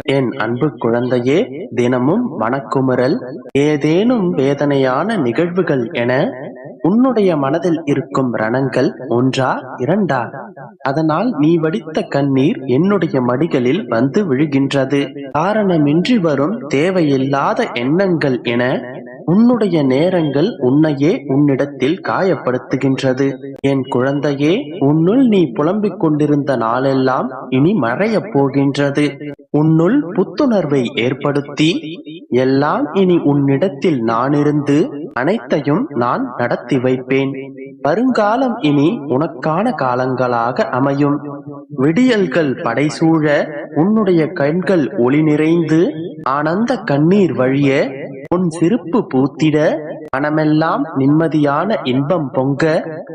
என் அன்பு குழந்தையே, தினமும் மனக்குமுறல், ஏதேனும் வேதனையான நிகழ்வுகள் என உன்னுடைய மனதில் இருக்கும் ரணங்கள் ஒன்றா இரண்டா? அதனால் நீ வடித்த கண்ணீர் என்னுடைய மடிகளில் வந்து விழுகின்றது. காரணமின்றி வரும் தேவையில்லாத எண்ணங்கள் என உன்னுடைய நேரங்கள் உன்னையே உன்னிடத்தில் காயப்படுத்துகின்றது. என் குழந்தையே, உன்னுள் நீ புலம்பிக் கொண்டிருந்த நாளெல்லாம் இனி மறையப் போகின்றது. உன்னுள் புத்துணர்வை ஏற்படுத்தி எல்லாம் இனி உன்னிடத்தில் நானிருந்து அனைத்தையும் நான் நடத்தி வைப்பேன். வருங்காலம் இனி உனக்கான காலங்களாக அமையும். விடியல்கள் படைசூழ உன்னுடைய கண்கள் ஒளி நிறைந்து ஆனந்த கண்ணீர் வழிய உன் சிரிப்பு பூத்திட மனமெல்லாம் நிம்மதியான இன்பம் பொங்க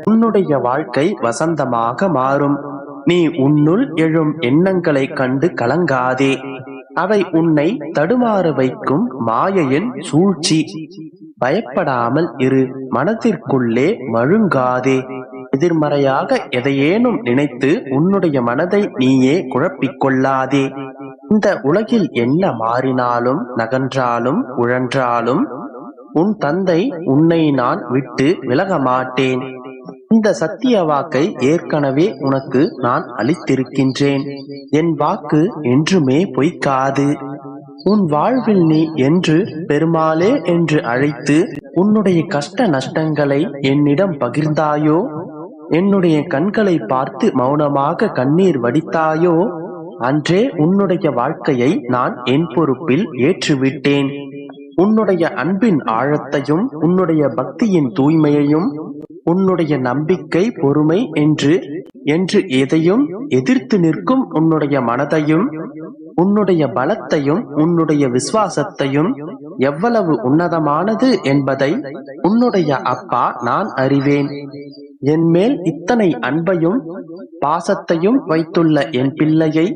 உன்னுடைய வாழ்க்கை வசந்தமாக மாறும். நீ உன்னுள் எழும் எண்ணங்களை கண்டு கலங்காதே. அவை உன்னை தடுமாற வைக்கும் மாயையின் சூழ்ச்சி. பயப்படாமல் இரு, மனதிற்குள்ளே மழுங்காதே. எதிர்மறையாக எதையேனும் நினைத்து உன்னுடைய மனதை நீயே குழப்பிக்கொள்ளாதே. இந்த உலகில் என்ன மாறினாலும் நகன்றாலும் உழன்றாலும் உன் தந்தை உன்னை நான் விட்டு விலக மாட்டேன். இந்த சத்திய வாக்கை ஏற்கனவே உனக்கு நான் அளித்திருக்கின்றேன். என் வாக்கு என்றுமே பொய்க்காது. உன் வாழ்வில் நீ என்று பெருமாளே என்று அழைத்து உன்னுடைய கஷ்ட நஷ்டங்களை என்னிடம் பகிர்ந்தாயோ, என்னுடைய கண்களை பார்த்து மௌனமாக கண்ணீர் வடித்தாயோ, அன்றே உன்னுடைய வாழ்க்கையை நான் என் பொறுப்பில் ஏற்றுவிட்டேன். உன்னுடைய அன்பின் ஆழத்தையும் உன்னுடைய பக்தியின் தூய்மையையும் உன்னுடைய நம்பிக்கை பொறுமை என்று எதையும் எதிர்த்து நிற்கும் உன்னுடைய மனதையும் உன்னுடைய பலத்தையும் உன்னுடைய விசுவாசத்தையும் எவ்வளவு உன்னதமானது என்பதை உன்னுடைய அப்பா நான் அறிவேன். என் மேல் இத்தனை அன்பையும் பாசத்தையும் வைத்துள்ள என் பிள்ளையை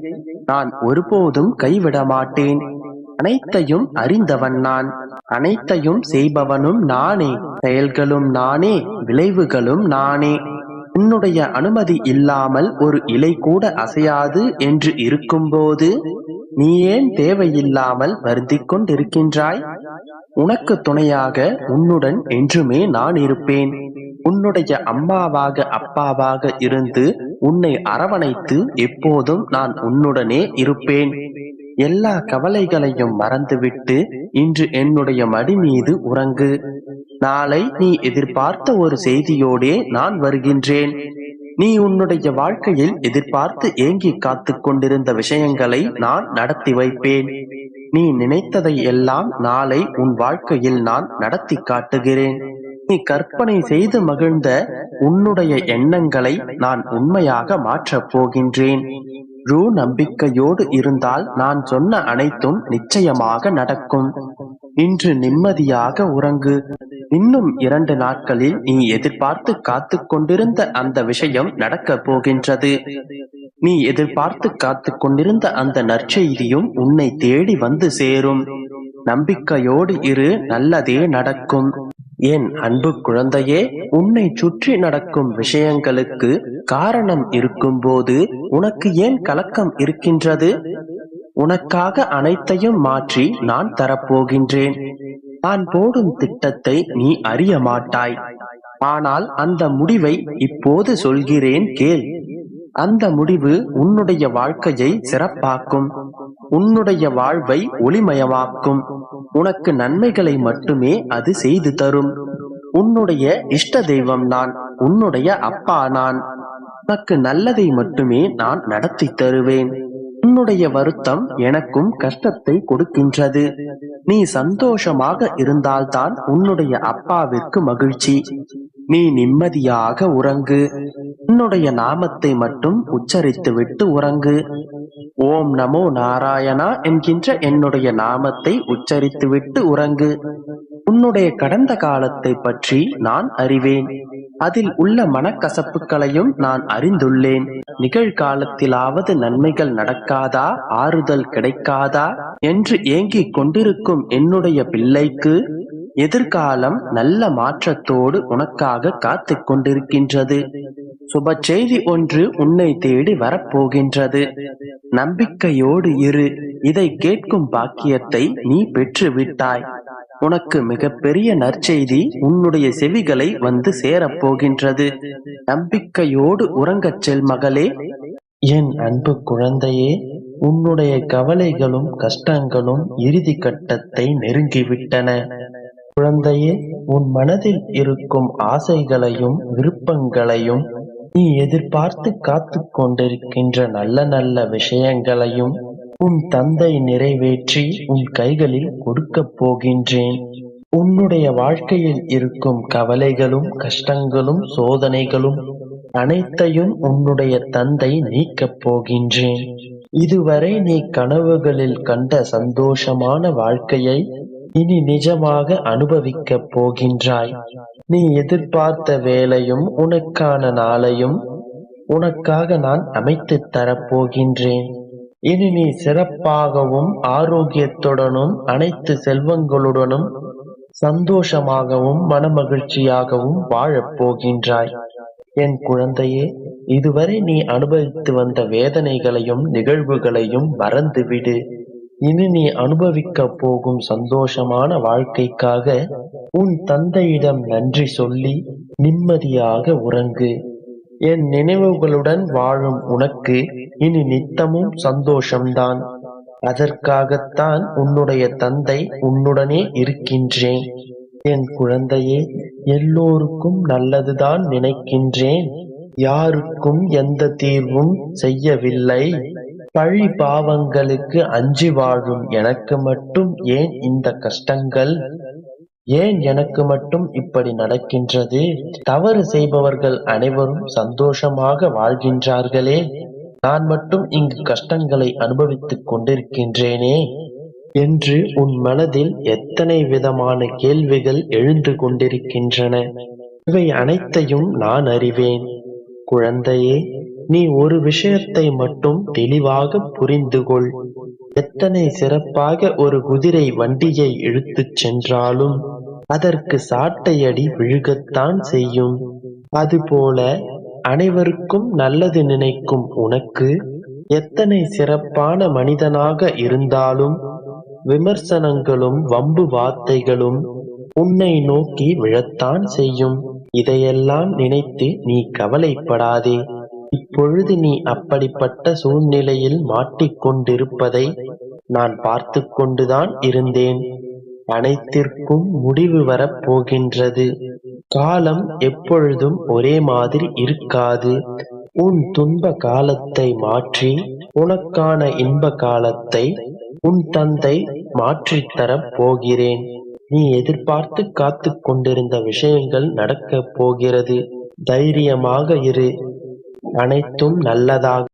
நான் ஒருபோதும் கைவிட மாட்டேன். அனைத்தையும் அறிந்தவன் நான், அனைத்தையும் செய்பவனும் நானே, செயல்களும் நானே, விளைவுகளும் நானே. உன்னுடைய அனுமதி இல்லாமல் ஒரு இலை கூட அசையாது என்று இருக்கும்போது நீ ஏன் தேவையில்லாமல் வருந்திக் கொண்டிருக்கின்றாய்? உனக்கு துணையாக உன்னுடன் என்றுமே நான் இருப்பேன். உன்னுடைய அம்மாவாக அப்பாவாக இருந்து உன்னை அரவணைத்து எப்போதும் நான் உன்னுடனே இருப்பேன். எல்லா கவலைகளையும் மறந்துவிட்டு இன்று என்னுடைய மடி மீது உறங்கு. நாளை நீ எதிர்பார்த்த ஒரு செய்தியோடே நான் வருகின்றேன். நீ உன்னுடைய வாழ்க்கையில் எதிர்பார்த்து ஏங்கி காத்து கொண்டிருந்த விஷயங்களை நான் நடத்தி வைப்பேன். நீ நினைத்ததை எல்லாம் நாளை உன் வாழ்க்கையில் நான் நடத்தி காட்டுகிறேன். நீ கற்பனை செய்து மகிழ்ந்த உன்னுடைய எண்ணங்களை நான் உண்மையாக மாற்றப் போகின்றேன். நம்பிக்கையோடு இருந்தால் நான் சொன்ன அனைத்தும் நிச்சயமாக நடக்கும். இன்று நிம்மதியாக உறங்கு. இன்னும் 2 நாட்களில் நீ எதிர்பார்த்து காத்து கொண்டிருந்த அந்த விஷயம் நடக்கப் போகின்றது. நீ எதிர்பார்த்து காத்து கொண்டிருந்த அந்த நற்செய்தியும் உன்னை தேடி வந்து சேரும். நம்பிக்கையோடு இரு, நல்லதே நடக்கும். என் அன்பு குழந்தையே, உன்னை சுற்றி நடக்கும் விஷயங்களுக்கு காரணம் இருக்கும்போது உனக்கு ஏன் கலக்கம் இருக்கின்றது? உனக்காக அனைத்தையும் மாற்றி நான் தரப்போகின்றேன். நான் போடும் திட்டத்தை நீ அறிய மாட்டாய். ஆனால் அந்த முடிவை இப்போது சொல்கிறேன் கேள். அந்த முடிவு உன்னுடைய வாழ்க்கையை சிறப்பாக்கும். உன்னுடைய வாழ்வை ஒளிமயமாக்கும். உனக்கு நன்மைகளை மட்டுமே அது செய்து தரும். உன்னுடைய இஷ்ட தெய்வம் நான், உன்னுடைய அப்பா நான். உனக்கு நல்லதை மட்டுமே நான் நடத்தி தருவேன். உன்னுடைய வருத்தம் எனக்கும் கஷ்டத்தை கொடுக்கின்றது. நீ சந்தோஷமாக இருந்தால்தான் உன்னுடைய அப்பாவிற்கு மகிழ்ச்சி. நீ நிம்மதியாக உறங்கு. உன்னுடைய நாமத்தை மட்டும் உச்சரித்து விட்டு உறங்கு. ஓம் நமோ நாராயணா என்கின்ற என்னுடைய நாமத்தை உச்சரித்து விட்டு உறங்கு. உன்னுடைய கடந்த காலத்தை பற்றி நான் அறிவேன். அதில் உள்ள மனக்கசப்புகளையும் நான் அறிந்துள்ளேன். நிகழ்காலத்திலாவது நன்மைகள் நடக்காதா, ஆறுதல் கிடைக்காதா என்று ஏங்கிக் கொண்டிருக்கும் என்னுடைய பிள்ளைக்கு எதிர்காலம் நல்ல மாற்றத்தோடு உனக்காக காத்துக் கொண்டிருக்கின்றது. சுப செய்தி ஒன்று உன்னை தேடி வரப்போகின்றது. நம்பிக்கையோடு இரு. இதை கேட்கும் பாக்கியத்தை நீ பெற்று விட்டாய். உனக்கு மிகப்பெரிய நற்செய்தி உன்னுடைய செவிகளை வந்து சேரப்போகின்றது. நம்பிக்கையோடு உறங்கச் செல் மகளே. என் அன்பு குழந்தையே, உன்னுடைய கவலைகளும் கஷ்டங்களும் இறுதி கட்டத்தை நெருங்கிவிட்டன. குழந்தையே, உன் மனதில் இருக்கும் ஆசைகளையும் விருப்பங்களையும், நீ எதிர்பார்த்து காத்து கொண்டிருக்கின்ற நல்ல நல்ல விஷயங்களையும் உன் தந்தை நிறைவேற்றி உன் கைகளில் கொடுக்கப் போகின்றேன். உன்னுடைய வாழ்க்கையில் இருக்கும் கவலைகளும் கஷ்டங்களும் சோதனைகளும் அனைத்தையும் உன்னுடைய தந்தை நீக்கப் போகின்றேன். இதுவரை நீ கனவுகளில் கண்ட சந்தோஷமான வாழ்க்கையை இனி நிஜமாக அனுபவிக்கப் போகின்றாய். நீ எதிர்பார்த்த வேலையும் உனக்கான நாளையும் உனக்காக நான் அமைத்துத் தரப்போகின்றேன். இனி நீ சிறப்பாகவும் ஆரோக்கியத்துடனும் அனைத்து செல்வங்களுடனும் சந்தோஷமாகவும் மனமகிழ்ச்சியாகவும் வாழப் போகின்றாய். என் குழந்தையே, இதுவரை நீ அனுபவித்து வந்த வேதனைகளையும் நிகழ்வுகளையும் மறந்துவிடு. இனி நீ அனுபவிக்கப் போகும் சந்தோஷமான வாழ்க்கைக்காக உன் தந்தையிடம் நன்றி சொல்லி நிம்மதியாக உறங்கு. என் நினைவுகளுடன் வாழும் உனக்கு இனி நித்தமும் சந்தோஷம்தான். அதற்காகத்தான் உன்னுடைய தந்தை உன்னுடனே இருக்கின்றேன். என் குழந்தையே, எல்லோருக்கும் நல்லதுதான் நினைக்கின்றேன். யாருக்கும் எந்த தீர்வும் செய்யவில்லை. பழி பாவங்களுக்கு அஞ்சி வாழும் எனக்கு மட்டும் ஏன் இந்த கஷ்டங்கள்? ஏன் எனக்கு மட்டும் இப்படி நடக்கின்றது? தவறு செய்பவர்கள் அனைவரும் சந்தோஷமாக வாழ்கின்றார்களே, நான் மட்டும் இங்கு கஷ்டங்களை அனுபவித்துக் கொண்டிருக்கின்றேனே என்று உன் மனதில் எத்தனை விதமான கேள்விகள் எழுந்து கொண்டிருக்கின்றன. இவை அனைத்தையும் நான் அறிவேன். குழந்தையே, நீ ஒரு விஷயத்தை மட்டும் தெளிவாக புரிந்து கொள். எத்தனை சிறப்பாக ஒரு குதிரை வண்டியை இழுத்துச் சென்றாலும் அதற்கு சாட்டையடி விழுகத்தான் செய்யும். அதுபோல அனைவருக்கும் நல்லது நினைக்கும் உனக்கு எத்தனை சிறப்பான மனிதனாக இருந்தாலும் விமர்சனங்களும் வம்பு வார்த்தைகளும் உன்னை நோக்கி விழத்தான் செய்யும். இதையெல்லாம் நினைத்து நீ கவலைப்படாதே. இப்பொழுது நீ அப்படிப்பட்ட சூழ்நிலையில் மாட்டிக்கொண்டிருப்பதை நான் பார்த்து கொண்டுதான் இருந்தேன். அனைத்திற்கும் முடிவு வரப்போகின்றது. காலம் எப்பொழுதும் ஒரே மாதிரி இருக்காது. உன் துன்ப காலத்தை மாற்றி உனக்கான இன்ப காலத்தை உன் தந்தை மாற்றித்தரப் போகிறேன். நீ எதிர்பார்த்து காத்து கொண்டிருந்த விஷயங்கள் நடக்கப் போகிறது. தைரியமாக இரு. அனைத்தும் நல்லதாக